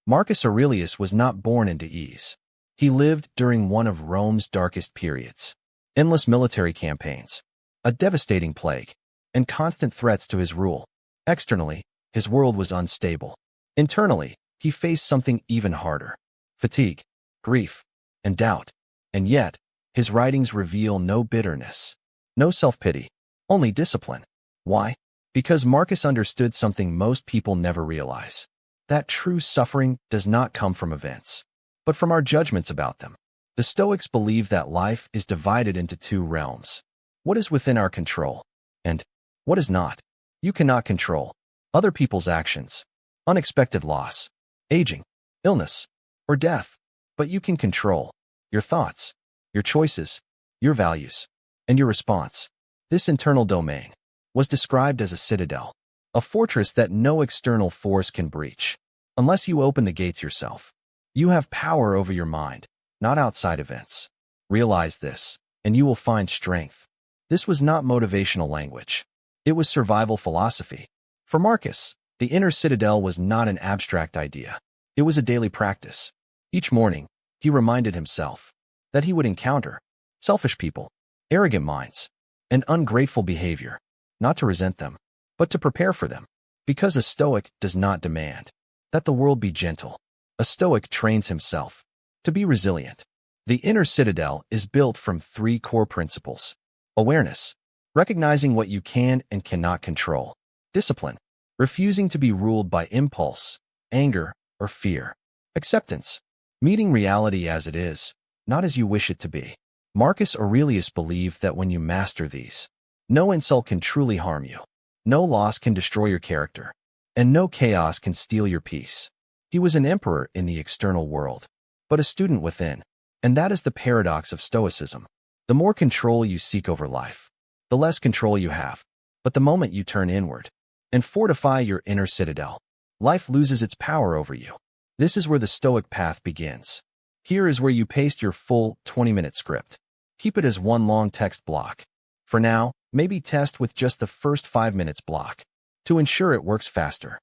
Marcus Aurelius was not born into ease. He lived during one of Rome's darkest periods. Endless military campaigns, a devastating plague, and constant threats to his rule. Externally, his world was unstable. Internally, he faced something even harder: fatigue, grief, and doubt. And yet, his writings reveal no bitterness, no self-pity, only discipline. Why? Because Marcus understood something most people never realize: that true suffering does not come from events, but from our judgments about them. The Stoics believe that life is divided into two realms: what is within our control, and what is not. You cannot control other people's actions, unexpected loss, aging, illness, or death, but you can control your thoughts, your choices, your values, and your response. This internal domain was described as a citadel, a fortress that no external force can breach. Unless you open the gates yourself, you have power over your mind, not outside events. Realize this, and you will find strength. This was not motivational language. It was survival philosophy. For Marcus, the inner citadel was not an abstract idea. It was a daily practice. Each morning, he reminded himself that he would encounter selfish people, arrogant minds, and ungrateful behavior, not to resent them, but to prepare for them. Because a Stoic does not demand that the world be gentle. A Stoic trains himself to be resilient. The inner citadel is built from three core principles: awareness, recognizing what you can and cannot control; discipline, refusing to be ruled by impulse, anger, or fear; acceptance, meeting reality as it is, not as you wish it to be. Marcus Aurelius believed that when you master these, no insult can truly harm you, no loss can destroy your character, and no chaos can steal your peace. He was an emperor in the external world, but a student within. And that is the paradox of Stoicism. The more control you seek over life, the less control you have. But the moment you turn inward and fortify your inner citadel, life loses its power over you. This is where the Stoic path begins. Here is where you paste your full 20-minute script. Keep it as one long text block. For now, maybe test with just the first 5 minutes block to ensure it works faster.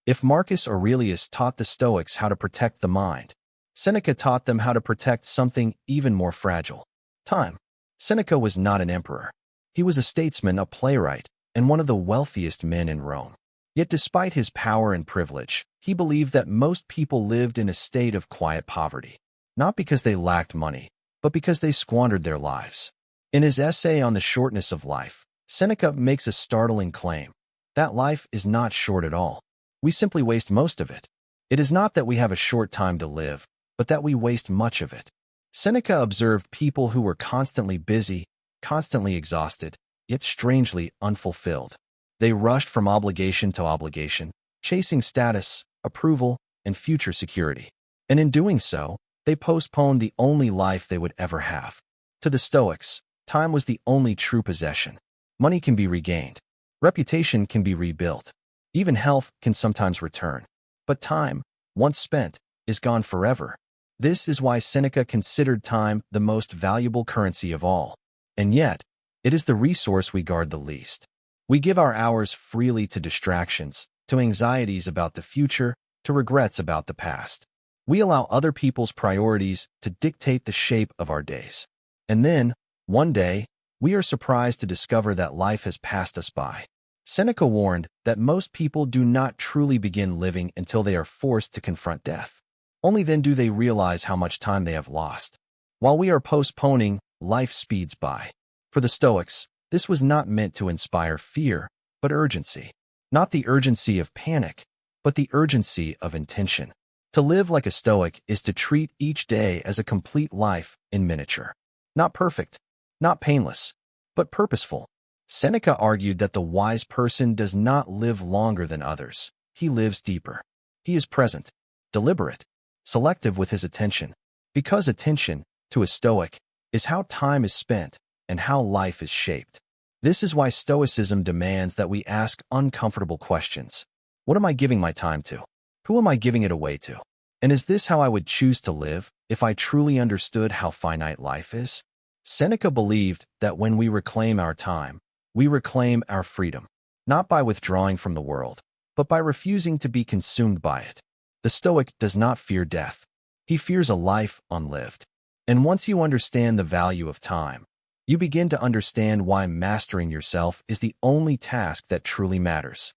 If Marcus Aurelius taught the Stoics how to protect the mind, Seneca taught them how to protect something even more fragile: time. Seneca was not an emperor. He was a statesman, a playwright, and one of the wealthiest men in Rome. Yet despite his power and privilege, he believed that most people lived in a state of quiet poverty, not because they lacked money, but because they squandered their lives. In his essay on the shortness of life, Seneca makes a startling claim: that life is not short at all. We simply waste most of it. It is not that we have a short time to live, but that we waste much of it. Seneca observed people who were constantly busy, constantly exhausted, yet strangely unfulfilled. They rushed from obligation to obligation, chasing status, approval, and future security. And in doing so, they postponed the only life they would ever have. To the Stoics, time was the only true possession. Money can be regained. Reputation can be rebuilt. Even health can sometimes return. But time, once spent, is gone forever. This is why Seneca considered time the most valuable currency of all. And yet, it is the resource we guard the least. We give our hours freely to distractions, to anxieties about the future, to regrets about the past. We allow other people's priorities to dictate the shape of our days. And then, one day, we are surprised to discover that life has passed us by. Seneca warned that most people do not truly begin living until they are forced to confront death. Only then do they realize how much time they have lost. While we are postponing, life speeds by. For the Stoics, this was not meant to inspire fear, but urgency. Not the urgency of panic, but the urgency of intention. To live like a Stoic is to treat each day as a complete life in miniature. Not perfect, not painless, but purposeful. Seneca argued that the wise person does not live longer than others. He lives deeper. He is present, deliberate, selective with his attention. Because attention, to a Stoic, is how time is spent and how life is shaped. This is why Stoicism demands that we ask uncomfortable questions. What am I giving my time to? Who am I giving it away to? And is this how I would choose to live if I truly understood how finite life is? Seneca believed that when we reclaim our time, we reclaim our freedom, not by withdrawing from the world, but by refusing to be consumed by it. The Stoic does not fear death. He fears a life unlived. And once you understand the value of time, you begin to understand why mastering yourself is the only task that truly matters.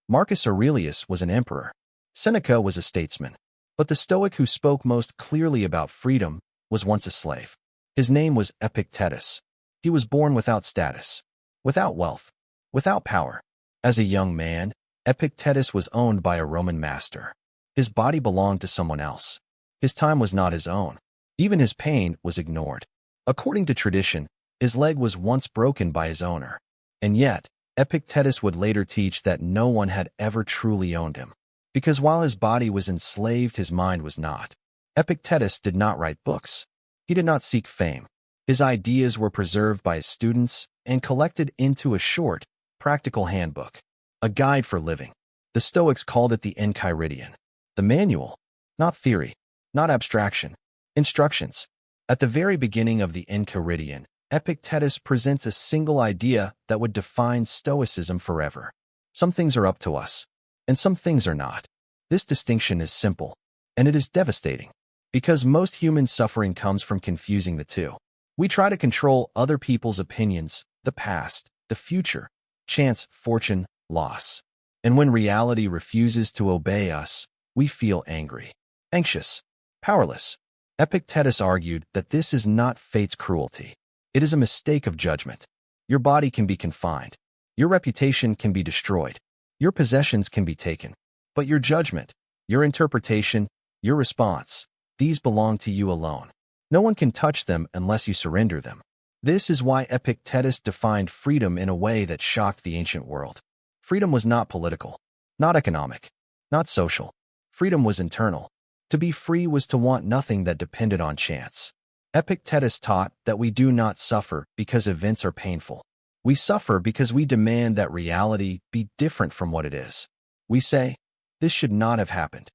Marcus Aurelius was an emperor. Seneca was a statesman. But the Stoic who spoke most clearly about freedom was once a slave. His name was Epictetus. He was born without status, without wealth, without power. As a young man, Epictetus was owned by a Roman master. His body belonged to someone else. His time was not his own. Even his pain was ignored. According to tradition, his leg was once broken by his owner. And yet, Epictetus would later teach that no one had ever truly owned him. Because while his body was enslaved, his mind was not. Epictetus did not write books. He did not seek fame. His ideas were preserved by his students and collected into a short, practical handbook, a guide for living. The Stoics called it the Enchiridion, the manual, not theory, not abstraction, instructions. At the very beginning of the Enchiridion, Epictetus presents a single idea that would define Stoicism forever. Some things are up to us, and some things are not. This distinction is simple, and it is devastating, because most human suffering comes from confusing the two. We try to control other people's opinions, the past, the future, chance, fortune, loss. And when reality refuses to obey us, we feel angry, anxious, powerless. Epictetus argued that this is not fate's cruelty. It is a mistake of judgment. Your body can be confined. Your reputation can be destroyed. Your possessions can be taken. But your judgment, your interpretation, your response, these belong to you alone. No one can touch them unless you surrender them. This is why Epictetus defined freedom in a way that shocked the ancient world. Freedom was not political, not economic, not social. Freedom was internal. To be free was to want nothing that depended on chance. Epictetus taught that we do not suffer because events are painful. We suffer because we demand that reality be different from what it is. We say, this should not have happened.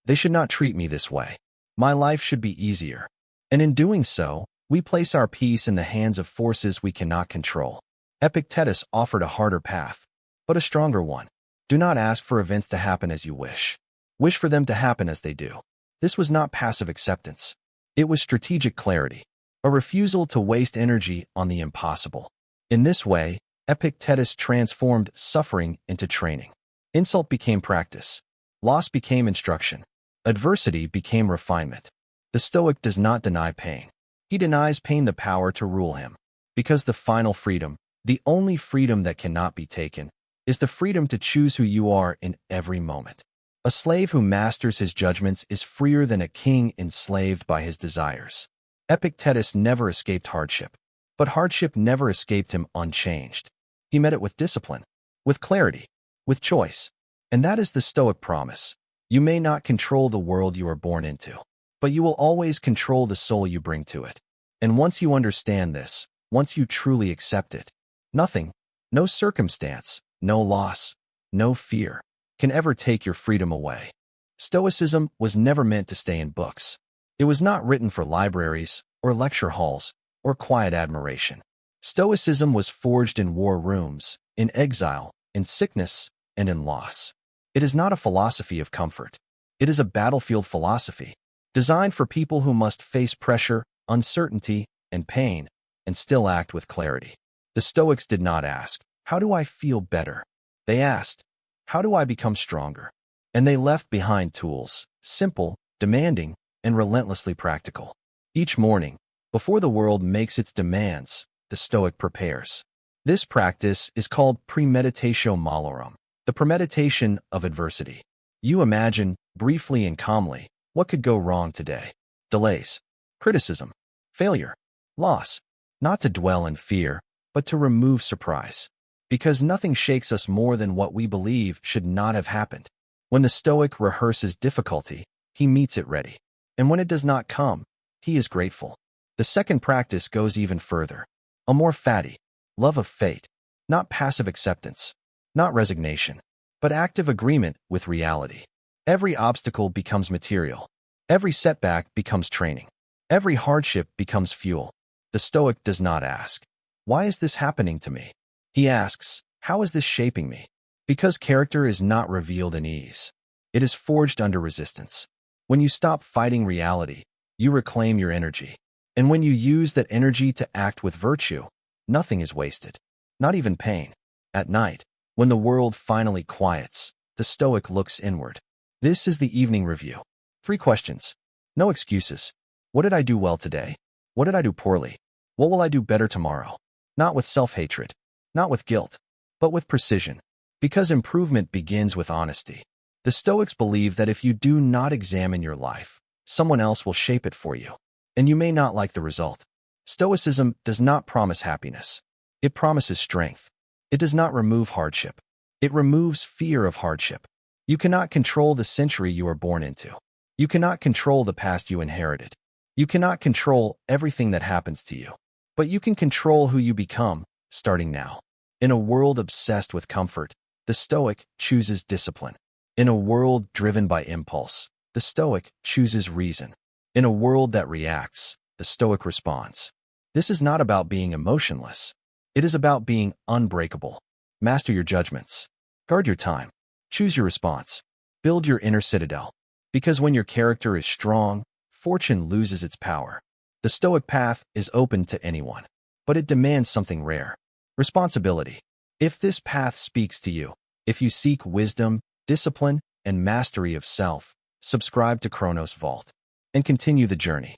They should not treat me this way. My life should be easier. And in doing so, we place our peace in the hands of forces we cannot control. Epictetus offered a harder path, but a stronger one. Do not ask for events to happen as you wish. Wish for them to happen as they do. This was not passive acceptance. It was strategic clarity, a refusal to waste energy on the impossible. In this way, Epictetus transformed suffering into training. Insult became practice. Loss became instruction. Adversity became refinement. The Stoic does not deny pain. He denies pain the power to rule him. Because the final freedom, the only freedom that cannot be taken, is the freedom to choose who you are in every moment. A slave who masters his judgments is freer than a king enslaved by his desires. Epictetus never escaped hardship, but hardship never escaped him unchanged. He met it with discipline, with clarity, with choice. And that is the Stoic promise. You may not control the world you are born into, but you will always control the soul you bring to it. And once you understand this, once you truly accept it, nothing, no circumstance, no loss, no fear, can ever take your freedom away. Stoicism was never meant to stay in books. It was not written for libraries, or lecture halls, or quiet admiration. Stoicism was forged in war rooms, in exile, in sickness, and in loss. It is not a philosophy of comfort. It is a battlefield philosophy, designed for people who must face pressure, uncertainty, and pain, and still act with clarity. The Stoics did not ask, how do I feel better? They asked, how do I become stronger? And they left behind tools, simple, demanding, and relentlessly practical. Each morning, before the world makes its demands, the Stoic prepares. This practice is called premeditatio malorum, the premeditation of adversity. You imagine, briefly and calmly, what could go wrong today. Delays, criticism, failure, loss. Not to dwell in fear, but to remove surprise. Because nothing shakes us more than what we believe should not have happened. When the Stoic rehearses difficulty, he meets it ready. And when it does not come, he is grateful. The second practice goes even further. A more fatty, love of fate, not passive acceptance, not resignation, but active agreement with reality. Every obstacle becomes material. Every setback becomes training. Every hardship becomes fuel. The Stoic does not ask, why is this happening to me? He asks, how is this shaping me? Because character is not revealed in ease. It is forged under resistance. When you stop fighting reality, you reclaim your energy. And when you use that energy to act with virtue, nothing is wasted, not even pain. At night, when the world finally quiets, the Stoic looks inward. This is the evening review. 3 questions. No excuses. What did I do well today? What did I do poorly? What will I do better tomorrow? Not with self-hatred, not with guilt, but with precision. Because improvement begins with honesty. The Stoics believe that if you do not examine your life, someone else will shape it for you, and you may not like the result. Stoicism does not promise happiness. It promises strength. It does not remove hardship. It removes fear of hardship. You cannot control the century you are born into. You cannot control the past you inherited. You cannot control everything that happens to you. But you can control who you become, starting now. In a world obsessed with comfort, the Stoic chooses discipline. In a world driven by impulse, the Stoic chooses reason. In a world that reacts, the Stoic responds. This is not about being emotionless. It is about being unbreakable. Master your judgments. Guard your time. Choose your response. Build your inner citadel. Because when your character is strong, fortune loses its power. The Stoic path is open to anyone, but it demands something rare. Responsibility. If this path speaks to you, if you seek wisdom, discipline, and mastery of self, subscribe to Chronos Vault and continue the journey.